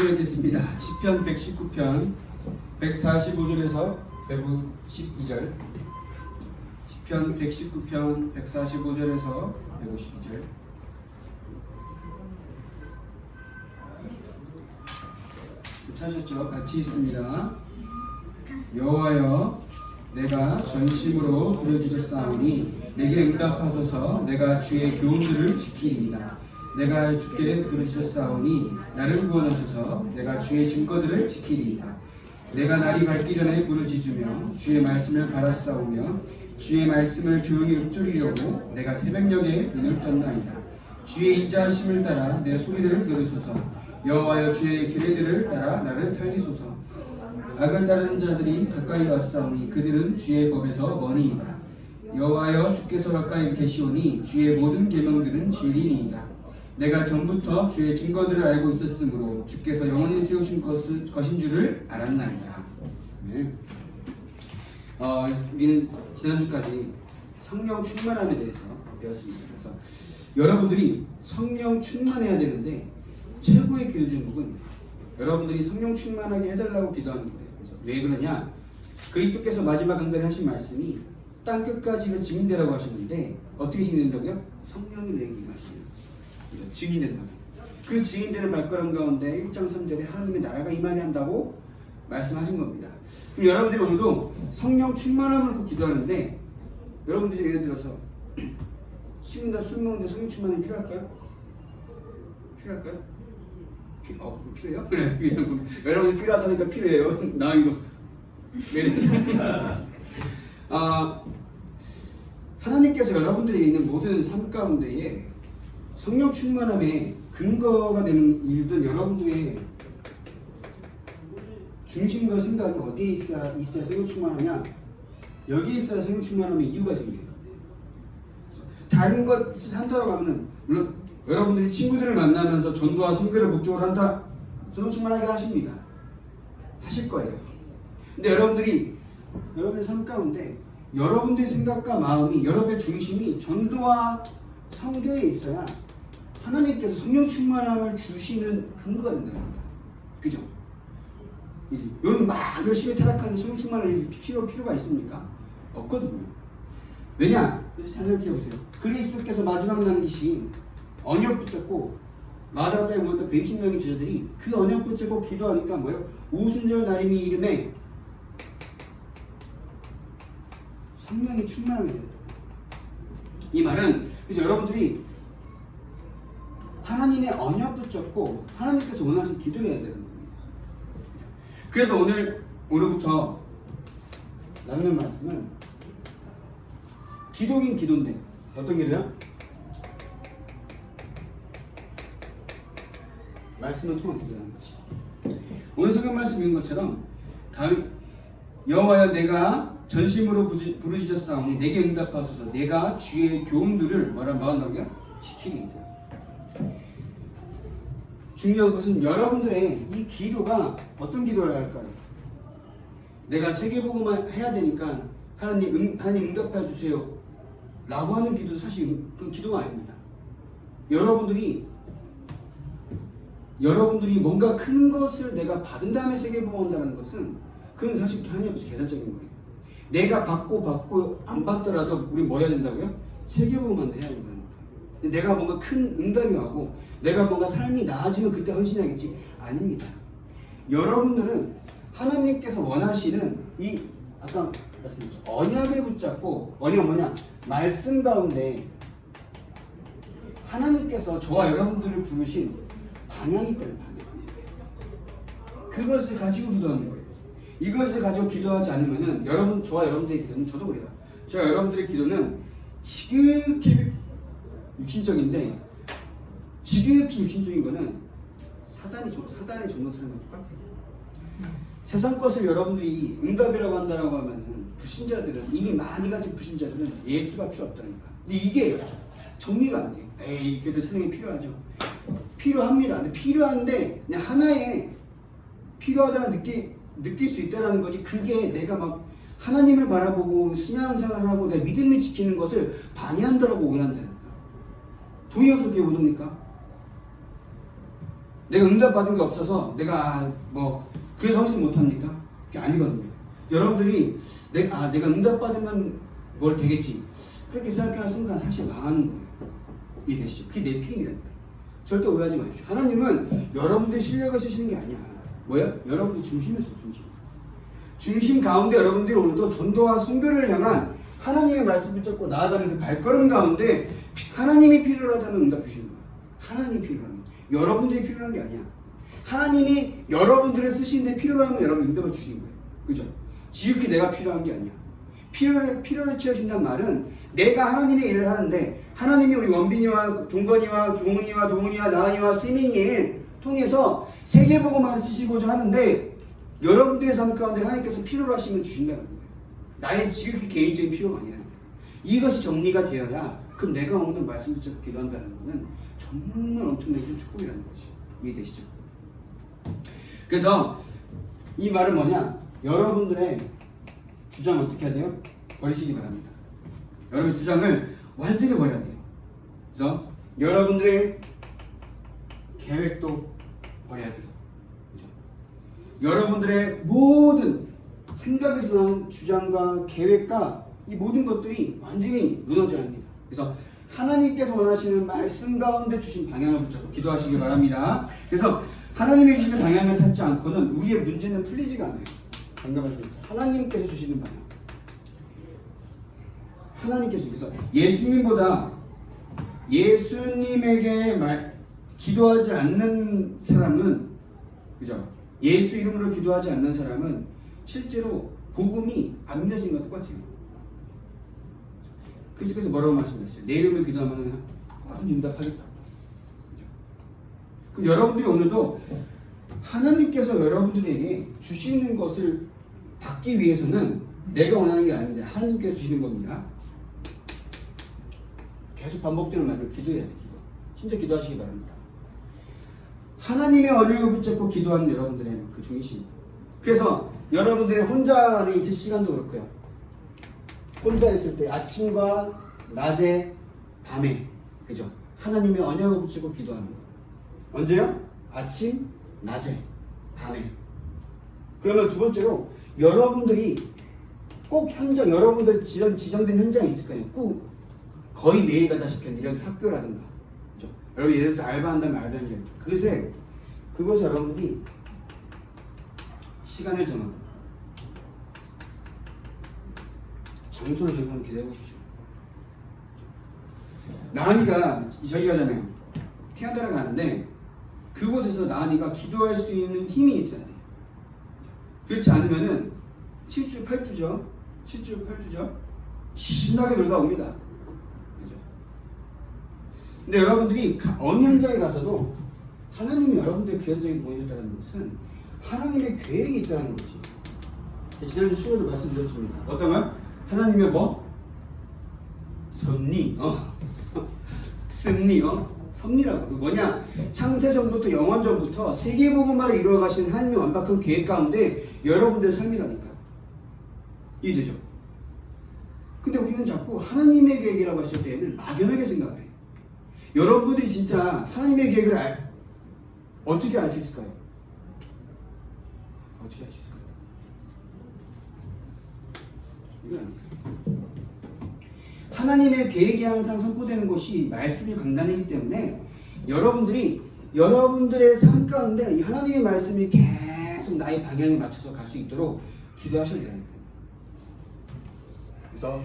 읽겠습니다. 시편 119편 145절에서 152절. 시편 119편 145절에서 152절. 찾으셨죠? 같이 있습니다. 여호와여, 내가 전심으로 부르짖었사오니 내게 응답하소서. 내가 주의 교훈들을 지키리이다. 내가 주께 부르짖었사오니 나를 구원하소서. 내가 주의 증거들을 지키리이다. 내가 날이 밝기 전에 부르짖으며 주의 말씀을 바라싸우며 주의 말씀을 조용히 읊조리려고 내가 새벽녘에 눈을 떴나이다. 주의 인자하심을 따라 내 소리를 들으소서. 여호와여, 주의 규례들을 따라 나를 살리소서. 악을 따르는 자들이 가까이 왔사오니 그들은 주의 법에서 머니이다. 여호와여, 주께서 가까이 계시오니 주의 모든 계명들은 진리니이다. 내가 전부터 주의 증거들을 알고 있었으므로 주께서 영원히 세우신 것인 줄을 알았나이다. 네. 우리는 지난주까지 성령 충만함에 대해서 배웠습니다. 그래서 여러분들이 성령 충만해야 되는데 최고의 기도 제목은 여러분들이 성령 충만하게 해달라고 기도하는 거예요. 그래서 왜 그러냐? 그리스도께서 마지막 응답에 하신 말씀이 땅 끝까지 증인되라고 하셨는데 어떻게 증인된다고요? 성령이 왜 임하시냐? 증인된다고. 그 증인되는 발걸음 가운데 1장 3절에 하나님의 나라가 임하게 한다고 말씀하신 겁니다. 그럼 여러분들이 오늘도 성령 충만함을 놓고 기도하는데 여러분들이 예를 들어서 지금 다 술 먹는데 성령 충만함이 필요할까요? 필요할까요? 필요해요? 그래, 여러분이 필요하다니까 필요해요. 나 이거 하나님께서 여러분들이 있는 모든 삶 가운데에 성령 충만함의 근거가 되는 일들, 여러분들의 중심과 생각이 어디에 있어야 성령 충만하냐? 여기에 있어야 성령 충만함의 이유가 생겨요. 다른 것을 한다고 하면은 물론 여러분들이 친구들을 만나면서 전도와 선교를 목적으로 한다, 성령 충만하게 하십니다. 하실 거예요. 근데 여러분들의 삶 가운데 여러분들의 생각과 마음이, 여러분의 중심이 전도와 선교에 있어야 하나님께서 성령 충만함을 주시는 근거가 된다는 겁니다. 그죠? 여러분 막 열심히 타락하는 성령 충만을 필요가 있습니까? 없거든요. 왜냐? 생각해보세요. 그리스도께서 마지막 남기신 언약 붙잡고 마다바에 모였던 120명의 제자들이 그 언약 붙잡고 기도하니까 뭐예요? 오순절 날임이 이름에 성령이 충만하게 된다. 이 말은 그래서 여러분들이 하나님의 언약 붙잡고 하나님께서 원하시는 기도를 해야 되는 겁니다. 그래서 오늘부터 나누는 말씀은 기도긴 기도인데 어떤 기도야? 말씀을 통한 기도라는 것이. 오늘 성경 말씀인 것처럼 여호와여, 내가 전심으로 부르짖었사오니 내게 응답하소서. 내가 주의 교훈들을 뭐 한다고요? 지키리이다. 중요한 것은 여러분들의 이 기도가 어떤 기도를 할까요? 내가 세계복음만 해야 되니까 하나님 응답해 주세요 라고 하는 기도도 사실 그 기도가 아닙니다. 여러분들이 뭔가 큰 것을 내가 받은 다음에 세계복음 한다는 것은 그건 사실 하나님 앞에서 계산적인 거예요. 내가 받고 안 받더라도 우리 뭐 해야 된다고요? 세계복음만 해야 된다는 거예요. 내가 뭔가 큰 응답이 와고 내가 뭔가 삶이 나아지면 그때 헌신하겠지? 아닙니다. 여러분들은 하나님께서 원하시는 이 아까 말씀드렸죠. 언약을 붙잡고, 언약은 뭐냐? 말씀 가운데 하나님께서 저와 여러분들을 부르신 방향이 있다는 방향. 그것을 가지고 기도하는 거예요. 이것을 가지고 기도하지 않으면은 저와 여러분들의 기도는, 저도 그래요. 저와 여러분들의 기도는 지극히 육신적인데, 지극히 육신적인 거는 사단의 전도타는 건 똑같아요. 세상 것을 여러분들이 응답이라고 한다고 하면은 불신자들은, 이미 많이 가진 불신자들은 예수가 필요 없다니까. 근데 이게 정리가 안 돼요. 에이, 그래도 세상에 필요하죠. 필요합니다. 근데 필요한데 그냥 하나의 필요하다는 느낄 수 있다는 거지. 그게 내가 막 하나님을 바라보고 신앙생활을 하고 내 믿음을 지키는 것을 방해한다라고 오해한다니까. 동의 없어 그게 뭐입니까? 내가 응답받은 게 없어서 내가 뭐 그래서 헌신 못합니까? 그게 아니거든요. 여러분들이 내가 응답받으면 뭘 되겠지 그렇게 생각하는 순간 사실 망하는 거예요. 이해되시죠? 그게 내 필임이라니까. 절대 오해하지 마십시오. 하나님은 여러분들의 실력을 쓰시는 게 아니야. 뭐야? 여러분들 중심이었어. 중심 가운데 여러분들이 오늘도 전도와 선교를 향한 하나님의 말씀을 붙잡고 나아가는 그 발걸음 가운데 하나님이 필요하다면 응답 주시는 거야. 하나님이 필요하면. 여러분들이 필요한 게 아니야. 하나님이 여러분들을 쓰시는데 필요하면 여러분 응답을 주시는 거예요. 그죠? 지극히 내가 필요한 게 아니야. 필요를 채워준다는 말은 내가 하나님의 일을 하는데 하나님이 우리 원빈이와 종건이와 종훈이와 동훈이와 나은이와 세민이를 통해서 세계복음화를 쓰시고자 하는데 여러분들의 삶 가운데 하나님께서 필요로 하시면 주신다는 거예요. 나의 지극히 개인적인 필요가 아니라 이것이 정리가 되어야 그럼 내가 오늘 말씀 붙잡고 기도한다는 것은 정말 엄청나게 축복이라는 거지. 이해되시죠? 그래서 이 말은 뭐냐? 여러분들의 주장 어떻게 해야 돼요? 버리시기 바랍니다. 여러분의 주장을 완전히 버려야 돼요. 그래서 여러분들의 계획도 버려야 돼요. 그죠? 여러분들의 모든 생각에서 나온 주장과 계획과 이 모든 것들이 완전히 무너져야 합니다. 그래서 하나님께서 원하시는 말씀 가운데 주신 방향을 붙잡고 기도하시기 바랍니다. 그래서 하나님이 주시는 방향을 찾지 않고는 우리의 문제는 풀리지가 않아요. 반갑습니다. 하나님께서 주시는 방향. 하나님께서 그래서 예수님에게 기도하지 않는 사람은 그죠? 예수 이름으로 기도하지 않는 사람은 실제로 복음이 안 믿어진 것 똑같아요. 그래서 뭐라고 말씀하셨어요? 내 이름을 기도하면 뭐든지 응답하겠다. 그럼 여러분들이 오늘도 하나님께서 여러분들에게 주시는 것을 받기 위해서는 내가 원하는 게 아닙니다. 하나님께서 주시는 겁니다. 계속 반복되는 말을 기도해야 돼. 진짜 기도하시기 바랍니다. 하나님의 언약을 붙잡고 기도하는 여러분들의 그 중심. 그래서 여러분들이 혼자 안에 있을 시간도 그렇고요. 혼자 있을 때 아침과 낮에 밤에 그죠? 하나님의 언약을 붙잡고 기도하는 거예요. 언제요? 아침, 낮에, 밤에. 그러면 두 번째로 여러분들이 꼭 현장, 여러분들 지정된 현장이 있을 거예요. 거의 매일 가다시피 하는 이런 학교라든가, 그죠? 여러분 예를 들어서 알바한다면 알바 현장. 그것을 여러분들이 시간을 정하고 장소를 정하면 기대해 보십시오. 나은이가 저기 가잖아요. 캐나다를 가는데 그곳에서 나은이가 기도할 수 있는 힘이 있어야 돼요. 그렇지 않으면은 7주 8주죠. 신나게 놀다 옵니다. 그죠? 근데 여러분들이 어느 현장에 가서도 하나님이 여러분들 그 현장에 보내셨다는 것은 하나님의 계획이 있다는 거지. 지난주 수요일에 말씀드렸습니다. 어떤 말? 하나님의 뭐? 섭리, 승리, 섭리라고. 뭐냐? 창세전부터 영원전부터 세계복음화를 이루어가신 하나님의 완벽한 계획 가운데 여러분들의 삶이라니까. 이해되죠? 근데 우리는 자꾸 하나님의 계획이라고 하실 때에는 막연하게 생각을 해요. 여러분들이 진짜 하나님의 계획을 어떻게 알 수 있을까요? 어떻게 알 수 있을까요? 이건 하나님의 계획이 항상 선포되는 곳이 말씀이 강단이기 때문에 여러분들의 삶 가운데 이 하나님의 말씀이 계속 나의 방향에 맞춰서 갈 수 있도록 기도하셔야 됩니다. 그래서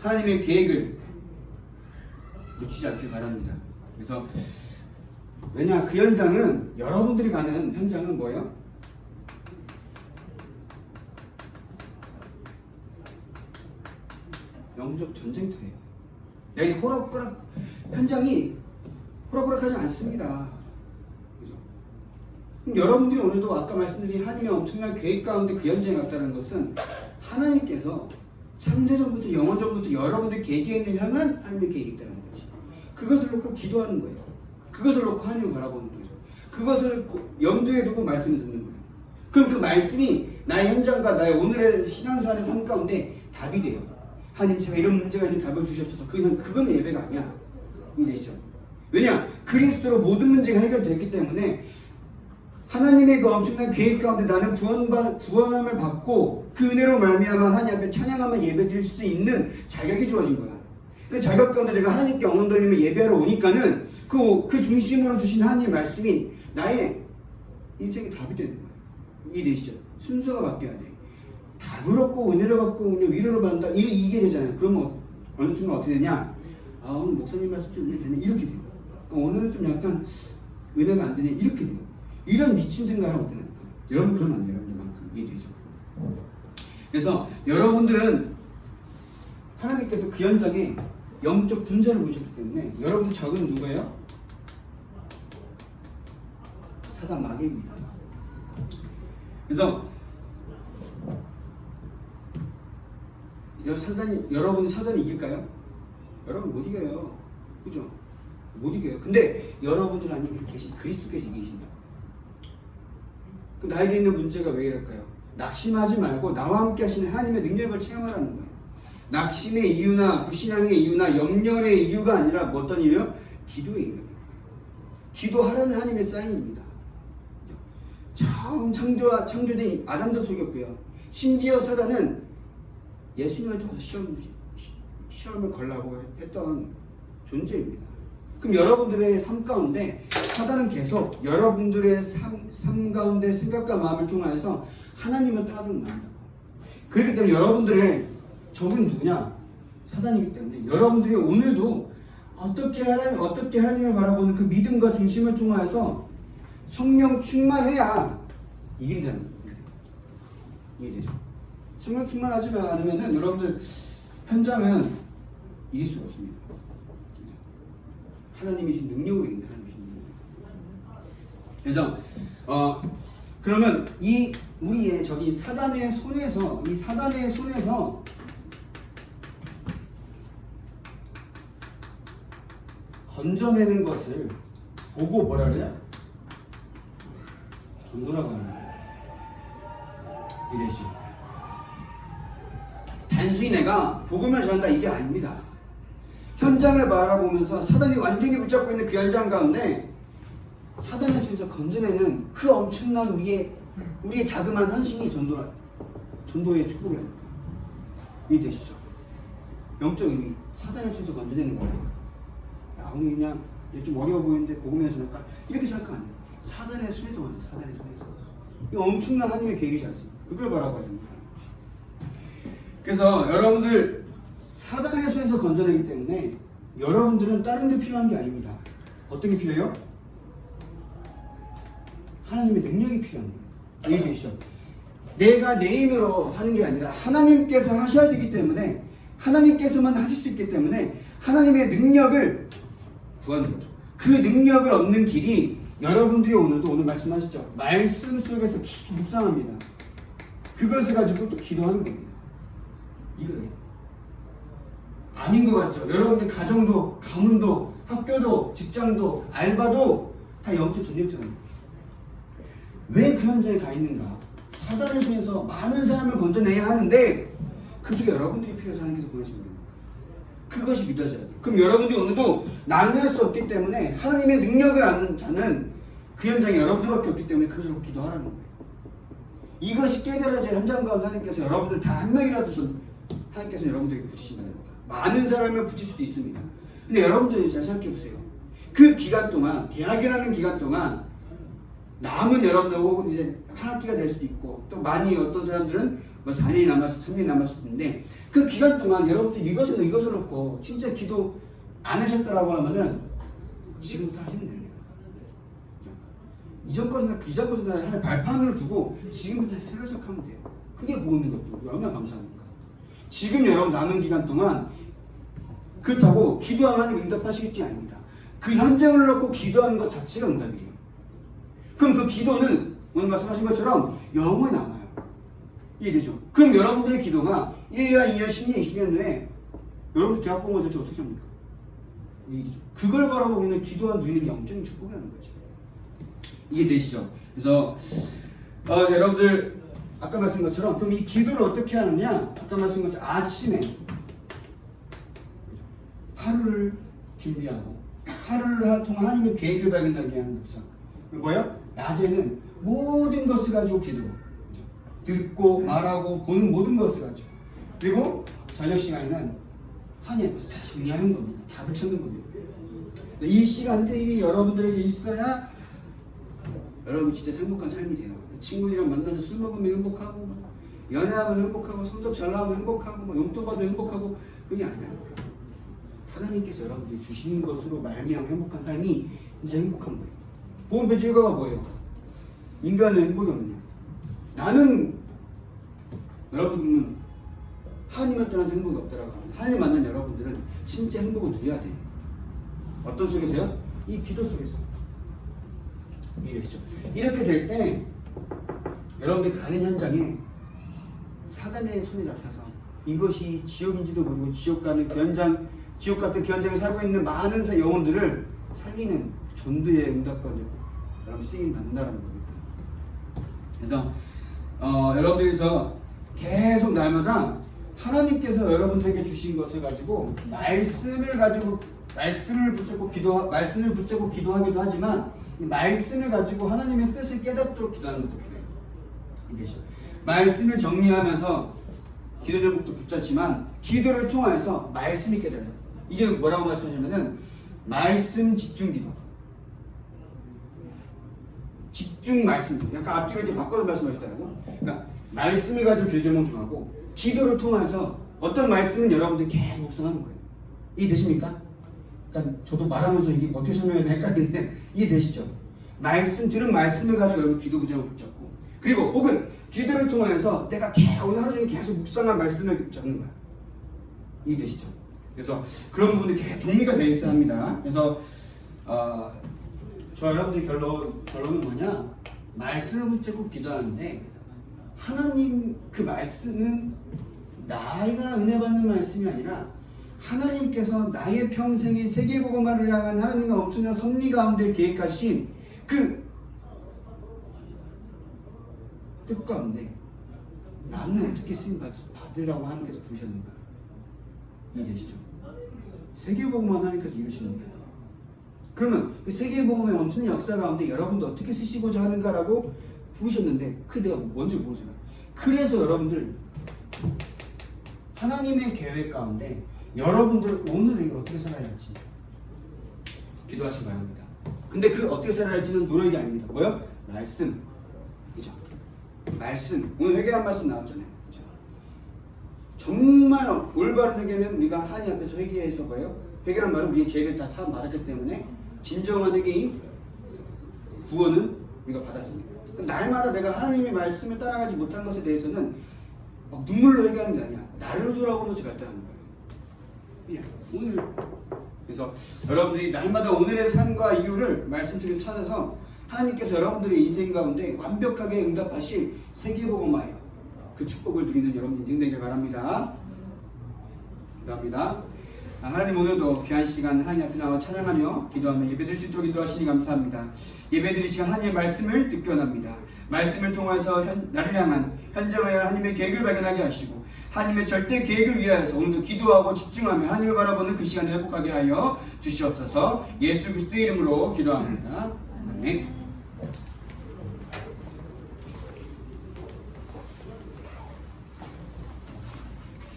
하나님의 계획을 놓치지 않길 바랍니다. 그래서 왜냐, 그 현장은 여러분들이 가는 현장은 뭐예요? 영적 전쟁터예요. 여기 현장이 호락호락하지 않습니다. 그죠? 그럼 여러분들이 오늘도 아까 말씀드린 하나님의 엄청난 계획 가운데 그 현장에 갔다는 것은 하나님께서 창세전부터 영원전부터 여러분들 계획에 있는 향한 하나님의 계획이 있다는 거지. 그것을 놓고 기도하는 거예요. 그것을 놓고 하나님을 바라보는 거죠. 그것을 염두에 두고 말씀을 듣는 거예요. 그럼 그 말씀이 나의 현장과 나의 오늘의 신앙생활의 삶 가운데 답이 돼요. 하나님, 제가 이런 문제가 있는 답을 주시옵소서. 그건 예배가 아니야. 이해되시죠? 왜냐? 그리스도로 모든 문제가 해결됐기 때문에 하나님의 그 엄청난 계획 가운데 나는 구원함을 받고 그 은혜로 말미암아 하나님 앞에 찬양하며 예배드릴 수 있는 자격이 주어진 거야. 그 자격 가운데 내가 하나님께 엉엉 돌리며 예배하러 오니까는 그 중심으로 주신 하나님의 말씀이 나의 인생의 답이 되는 거야. 이해되시죠? 순서가 바뀌어야 돼. 답을 얻고 은혜를 받고 그냥 위로를 받는다. 이게 되잖아요. 그러면 어느 순간 어떻게 되냐? 아, 오늘 목사님 말씀 좀 은혜 되네. 이렇게 돼요. 오늘은 좀 약간 은혜가 안 되네. 이렇게 돼요. 이런 미친 생각을 하면 어떡합니까? 여러분 그러면 안 돼요. 여러분들만큼 이해되죠? 그래서 여러분들은 하나님께서 그 현장에 영적 군자를 보셨기 때문에 여러분들 적은 누구예요? 사단 마귀입니다. 그래서 여러분이 사단이 이길까요? 여러분 못 이겨요. 그죠? 못 이겨요. 근데 여러분들 안에 계신 그리스도께서 이기신다. 나에게 있는 문제가 왜 이럴까요? 낙심하지 말고 나와 함께 하시는 하나님의 능력을 체험하라는 거예요. 낙심의 이유나 불신앙의 이유나 염려의 이유가 아니라 뭐 어떤 이유요? 기도의 이유입니다. 기도하라는 하나님의 사인입니다. 처음 창조된 아담도 속였고요. 심지어 사단은 예수님한테 와서 시험을 걸라고 했던 존재입니다. 그럼 여러분들의 삶 가운데 사단은 계속 여러분들의 삶 가운데 생각과 마음을 통하여서 하나님을 따르는 마음이다. 그렇기 때문에 여러분들의 적은 누구냐? 사단이기 때문에 여러분들이 오늘도 어떻게 하나님을 바라보는 그 믿음과 중심을 통하여서 성령 충만해야 이긴다는 거예요. 이해되죠? 성령 충만하지 않으면은 여러분들 현장은 이길 수가 없습니다. 하나님이신 능력으로 이긴다. 하나님이신 능력. 그래서 그러면 이 우리의 저기 사단의 손에서 건져내는 것을 보고 뭐라 그래요? 전도라고 하는 거예요. 이래시. 단순히 내가 복음을 전한다 이게 아닙니다. 현장을 바라보면서 사단이 완전히 붙잡고 있는 그 현장 가운데 사단의 손에서 건져내는 그 엄청난 우리의 자그마한 헌신이 전도의 축복이랍니다. 이해되시죠? 영적 의미, 사단의 손에서 건져내는 거니까. 야, 오늘 그냥 좀 어려워 보이는데 복음을 전할까? 이렇게 생각 안 해요. 사단의 손에서 건져, 사단의 손에서. 이거 엄청난 하나님의 계획이지 않습니까? 그걸 바라봐야죠. 그래서 여러분들 사단의 손에서 건져내기 때문에 여러분들은 다른 게 필요한 게 아닙니다. 어떤 게 필요해요? 하나님의 능력이 필요한 거예요. 이해되시죠? 내가 내 힘으로 하는 게 아니라 하나님께서 하셔야 되기 때문에 하나님께서만 하실 수 있기 때문에 하나님의 능력을 구하는 거죠. 그 능력을 얻는 길이 여러분들이 오늘 말씀하셨죠. 말씀 속에서 묵상합니다. 그것을 가지고 또 기도하는 겁니다. 이거예요. 아닌 것 같죠? 여러분들 가정도, 가문도, 학교도, 직장도, 알바도 다 영적 전쟁터입니다. 왜 그 현장에 가 있는가? 사단의 손에서 많은 사람을 건져내야 하는데 그 속에 여러분들이 필요해서 하나님께서 보내신 겁니다. 그것이 믿어져야 돼요. 그럼 여러분들이 오늘도 나는 할 수 없기 때문에 하나님의 능력을 아는 자는 그 현장에 여러분들밖에 없기 때문에 그것을 기도하라는 거예요. 이것이 깨달아져야 현장 가운데 하나님께서 여러분들 다 한 명이라도 하나님께서 여러분들에게 붙이신다는 겁니다. 많은 사람을 붙일 수도 있습니다. 근데 여러분들이 잘 생각해 보세요. 그 기간 동안, 대학이라는 기간 동안 남은 여러분들 혹은 이제 한 학기가 될 수도 있고 또 많이 어떤 사람들은 뭐 4년이 남았을 3년이 남았을 수도 있는데 그 기간 동안 여러분들 이것을 놓고 진짜 기도 안 하셨다라고 하면은 지금부터 하시면 됩니다. 이전 것은 하나의 발판을 두고 지금부터 시작하면 돼요. 그게 보이는 것도 얼마나 감사합니까? 지금 여러분 남은 기간 동안 그렇다고 기도하면 하나님 응답하시겠지 아닙니다. 그 현장을 놓고 기도하는 것 자체가 응답이에요. 그럼 그 기도는 오늘 말씀하신 것처럼 영원히 남아요. 이해되죠? 그럼 여러분들의 기도가 1년, 2년, 10년, 20년 후에 여러분들 대학 본거 대체 어떻게 합니까? 이해되죠? 그걸 바라보고 있는 기도와 누리는 게 영적인 축복이라는 거죠. 이해되시죠? 그래서 여러분들 아까 말씀한 것처럼 그럼 이 기도를 어떻게 하느냐? 아까 말씀한 것처럼 아침에 하루를 준비하고 하루를 통한 하나님의 계획을 발견하게 하는 묵상. 뭐예요? 낮에는 모든 것을 가지고 기도. 듣고 말하고 보는 모든 것을 가지고. 그리고 저녁 시간에는 하나님 앞에서 다 정리하는 겁니다. 답을 찾는 겁니다. 이 시간들이 여러분들에게 있어야 여러분 진짜 행복한 삶이 돼요. 친구들이랑 만나서 술 먹으면 행복하고, 연애하면 행복하고, 성적 잘 나오면 행복하고, 용돈 받으면 행복하고, 그게 아니라 하나님께서 여러분들이 주시는 것으로 말미암아 행복한 삶이 진짜 행복한 거예요. 보험배 결과가 뭐예요? 인간은 행복이 없느냐? 나는 여러분은 하나님을 떠나서 행복이 없더라고. 하나님 만난 여러분들은 진짜 행복을 누려야 돼요. 어떤 속에서요? 이 기도 속에서. 이해되시죠? 이렇게 될 때 여러분들이 가는 현장에 사단의 손에 잡혀서 이것이 지옥인지도 모르고 지옥 같은 그 현장에 살고 있는 많은 영혼들을 살리는 전도의 응답과 여러분 쓰임 받는다는 겁니다. 그래서 여러분들께서 계속 날마다 하나님께서 여러분들에게 주신 것을 가지고 말씀을 붙잡고 기도하기도 하지만 이 말씀을 가지고 하나님의 뜻을 깨닫도록 기도하는 것도 필요해요. 이게죠. 말씀을 정리하면서 기도 제목도 붙잡지만 기도를 통해서 말씀이 깨달아요. 이게 뭐라고 말씀하냐면은 말씀 집중 기도. 집중 말씀. 약간 앞뒤로 이렇게 바꿔서 말씀하셨다고. 그러니까 말씀을 가지고 기도 제목 정하고 기도를 통해서 어떤 말씀은 여러분들이 계속 묵상하는 거예요. 이해되십니까? 그러니까 저도 말하면서 이게 어떻게 설명해야 될까 헷갈리는데 이해되시죠? 들은 말씀을 가지고 여러분 기도 제목 붙잡고 그리고 혹은 기도를 통해서 내가 오늘 하루 종일 계속 묵상한 말씀을 적는 거야. 이해되시죠? 그래서 그런 부분이 계속 정리가 되어 있어야 합니다. 그래서 저 여러분들의 결론은 뭐냐? 말씀을 붙잡고 기도하는데 하나님 그 말씀은 나이가 은혜 받는 말씀이 아니라 하나님께서 나의 평생의 세계복음화를 향한 하나님의 엄청난 섭리 가운데 계획하신 그 뜻 가운데 나는 어떻게 쓰임 받으라고 하나님께서 부르셨는가? 이해되시죠? 세계복음화 하나님께서 이루시는 거예요. 그러면 그 세계복음의 엄청난 역사 가운데 여러분도 어떻게 쓰시고자 하는가라고 부르셨는데 그 내가 뭔지 모르잖아요. 그래서 여러분들 하나님의 계획 가운데 여러분들 오늘 이걸 어떻게 살아야 할지 기도하시기 바랍니다. 근데 그 어떻게 살아야 할지는 노력이 아닙니다. 뭐요? 말씀. 그죠? 말씀. 오늘 회개란 말씀 나왔잖아요. 그죠? 정말 올바른 회개는 우리가 하나님 앞에서 회개해서 뭐예요? 회개란 말은 우리의 죄를 다 사함 받았기 때문에 진정한 회개인 구원은 우리가 받았습니다. 날마다 내가 하나님의 말씀을 따라가지 못한 것에 대해서는 막 눈물로 회개하는 게 아니야. 나를 돌아보면서 결단하는 거예요. 그냥 오늘. 그래서 여러분들이 날마다 오늘의 삶과 이유를 말씀 속에 찾아서 하나님께서 여러분들의 인생 가운데 완벽하게 응답하신 세계복음화에 그 축복을 누리는 여러분 인생 되길 바랍니다. 감사합니다. 하나님 오늘도 귀한 시간 하나님 앞에 나와 찬양하며 기도하며 예배드릴 수 있도록 인도하시니 감사합니다. 예배드릴 시간 하나님의 말씀을 듣기 원합니다. 말씀을 통해서 나를 향한 현장을 하나님의 계획을 발견하게 하시고 하나님의 절대 계획을 위하여서 오늘도 기도하고 집중하며 하나님을 바라보는 그 시간을 회복하게 하여 주시옵소서. 예수 그리스도의 이름으로 기도합니다. 아멘.